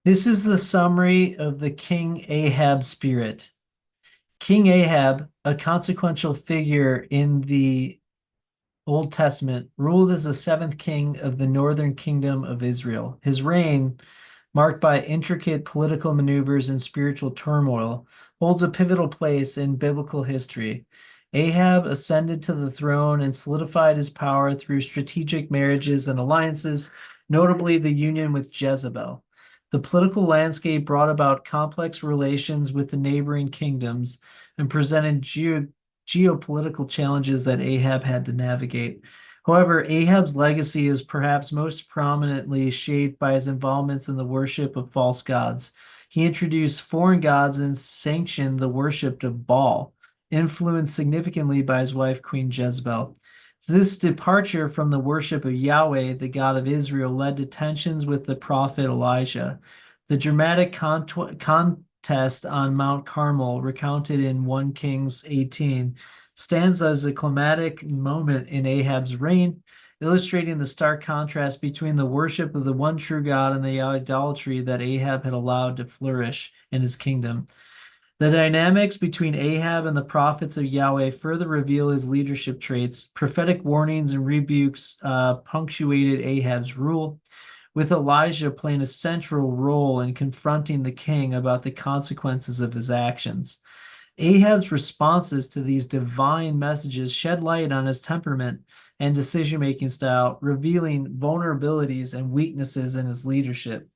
This is the summary of the King Ahab spirit. King Ahab, a consequential figure in the Old Testament, ruled as the seventh king of the northern kingdom of Israel. His reign, marked by intricate political maneuvers and spiritual turmoil, holds a pivotal place in biblical history. Ahab ascended to the throne and solidified his power through strategic marriages and alliances, notably the union with Jezebel. The political landscape brought about complex relations with the neighboring kingdoms and presented geopolitical challenges that Ahab had to navigate. However, Ahab's legacy is perhaps most prominently shaped by his involvements in the worship of false gods. He introduced foreign gods and sanctioned the worship of Baal, influenced significantly by his wife, Queen Jezebel. This departure from the worship of Yahweh, the God of Israel, led to tensions with the prophet Elijah. The dramatic contest on Mount Carmel, recounted in 1 Kings 18, stands as a climatic moment in Ahab's reign, illustrating the stark contrast between the worship of the one true God and the idolatry that Ahab had allowed to flourish in his kingdom. The dynamics between Ahab and the prophets of Yahweh further reveal his leadership traits. Prophetic warnings and rebukes punctuated Ahab's rule, with Elijah playing a central role in confronting the king about the consequences of his actions. Ahab's responses to these divine messages shed light on his temperament and decision-making style, revealing vulnerabilities and weaknesses in his leadership.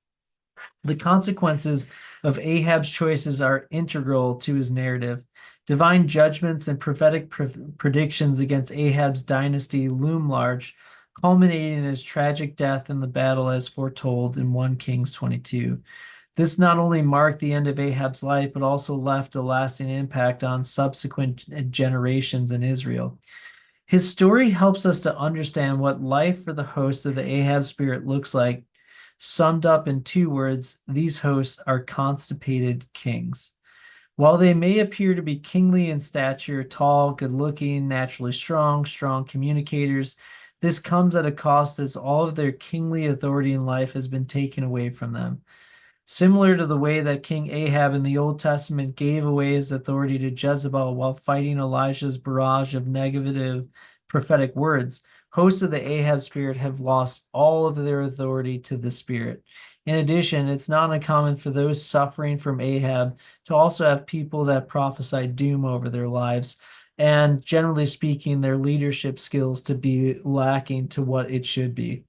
The consequences of Ahab's choices are integral to his narrative. Divine judgments and prophetic predictions against Ahab's dynasty loom large, culminating in his tragic death in the battle as foretold in 1 Kings 22. This not only marked the end of Ahab's life, but also left a lasting impact on subsequent generations in Israel. His story helps us to understand what life for the host of the Ahab spirit looks like. Summed up in two words, these hosts are constipated kings. While they may appear to be kingly in stature, tall, good looking, naturally strong communicators, this comes at a cost as all of their kingly authority in life has been taken away from them. Similar to the way that King Ahab in the Old Testament gave away his authority to Jezebel while fighting Elijah's barrage of negative prophetic words, hosts of the Ahab spirit have lost all of their authority to the spirit. In addition, it's not uncommon for those suffering from Ahab to also have people that prophesy doom over their lives, and generally speaking, their leadership skills to be lacking to what it should be.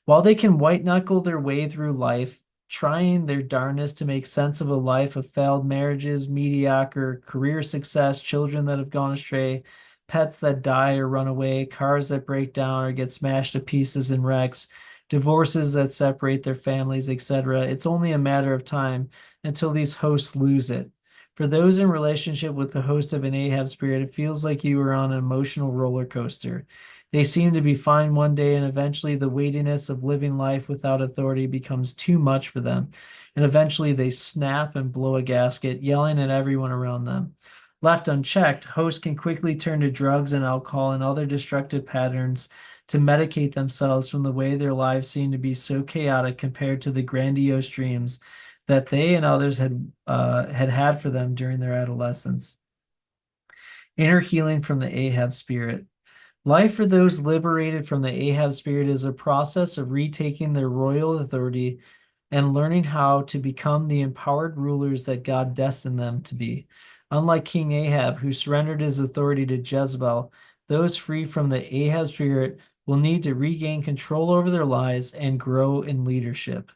While they can white knuckle their way through life, trying their darnest to make sense of a life of failed marriages, mediocre career success, children that have gone astray, pets that die or run away, cars that break down or get smashed to pieces in wrecks, divorces that separate their families, etc. It's only a matter of time until these hosts lose it. For those in relationship with the host of an Ahab spirit, it feels like you are on an emotional roller coaster. They seem to be fine one day, and eventually the weightiness of living life without authority becomes too much for them. And eventually they snap and blow a gasket, yelling at everyone around them. Left unchecked, hosts can quickly turn to drugs and alcohol and other destructive patterns to medicate themselves from the way their lives seem to be so chaotic compared to the grandiose dreams that they and others had for them during their adolescence. Inner healing from the Ahab spirit. Life for those liberated from the Ahab spirit is a process of retaking their royal authority and learning how to become the empowered rulers that God destined them to be. Unlike King Ahab, who surrendered his authority to Jezebel, those free from the Ahab spirit will need to regain control over their lives and grow in leadership.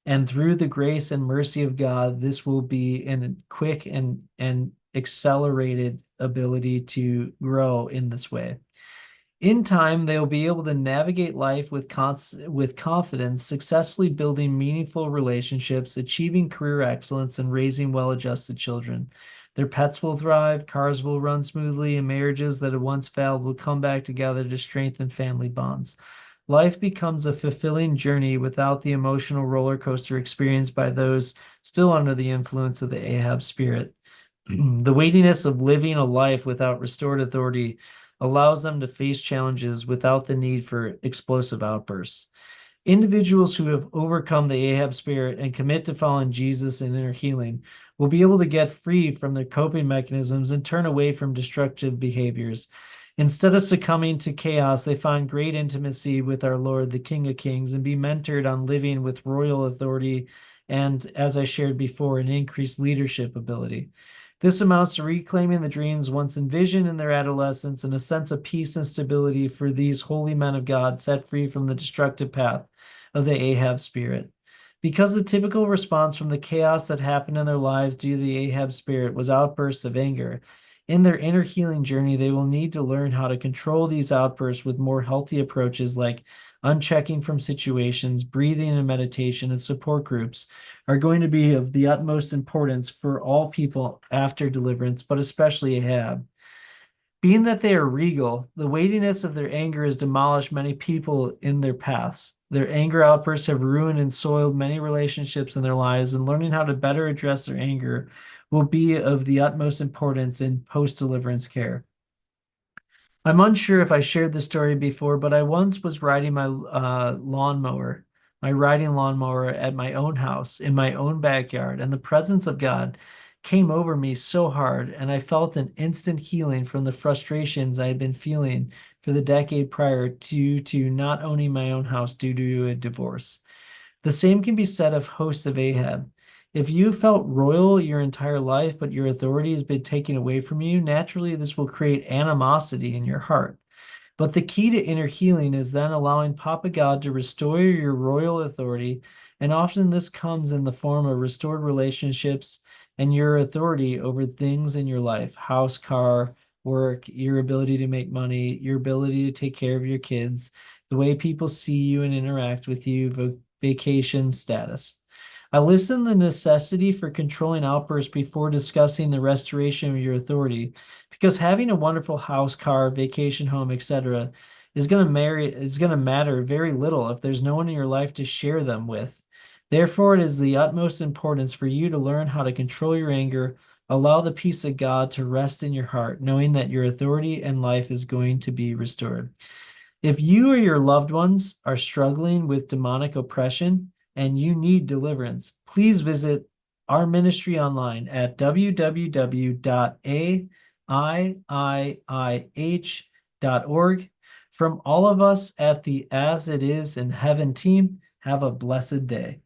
And through the grace and mercy of God, this will be a quick and accelerated ability to grow in this way. In time, they'll be able to navigate life with confidence, successfully building meaningful relationships, achieving career excellence, and raising well-adjusted children. Their pets will thrive, cars will run smoothly, and marriages that had once failed will come back together to strengthen family bonds. Life becomes a fulfilling journey without the emotional roller coaster experienced by those still under the influence of the Ahab spirit. The weightiness of living a life without restored authority allows them to face challenges without the need for explosive outbursts. Individuals who have overcome the Ahab spirit and commit to following Jesus in inner healing will be able to get free from their coping mechanisms and turn away from destructive behaviors. Instead of succumbing to chaos, they find great intimacy with our Lord, the King of Kings, and be mentored on living with royal authority and, as I shared before, an increased leadership ability. This amounts to reclaiming the dreams once envisioned in their adolescence and a sense of peace and stability for these holy men of God set free from the destructive path of the Ahab spirit. Because the typical response from the chaos that happened in their lives due to the Ahab spirit was outbursts of anger, in their inner healing journey, they will need to learn how to control these outbursts with more healthy approaches like unchecking from situations, breathing and meditation, and support groups are going to be of the utmost importance for all people after deliverance, but especially Ahab. Being that they are regal, the weightiness of their anger has demolished many people in their paths. Their anger outbursts have ruined and soiled many relationships in their lives, and learning how to better address their anger will be of the utmost importance in post-deliverance care. I'm unsure if I shared this story before, but I once was riding my riding lawnmower at my own house in my own backyard, and the presence of God came over me so hard, and I felt an instant healing from the frustrations I had been feeling for the decade prior to not owning my own house due to a divorce. The same can be said of hosts of Ahab. If you felt royal your entire life, but your authority has been taken away from you, naturally this will create animosity in your heart. But the key to inner healing is then allowing Papa God to restore your royal authority, and often this comes in the form of restored relationships and your authority over things in your life, house, car, work, your ability to make money, your ability to take care of your kids, the way people see you and interact with you, vacation status. I listen the necessity for controlling outbursts before discussing the restoration of your authority, because having a wonderful house, car, vacation home, etc., is going to matter very little if there's no one in your life to share them with. Therefore, it is the utmost importance for you to learn how to control your anger, allow the peace of God to rest in your heart, knowing that your authority and life is going to be restored. If you or your loved ones are struggling with demonic oppression and you need deliverance, please visit our ministry online at www.aiih.org. From all of us at the As It Is in Heaven team, have a blessed day.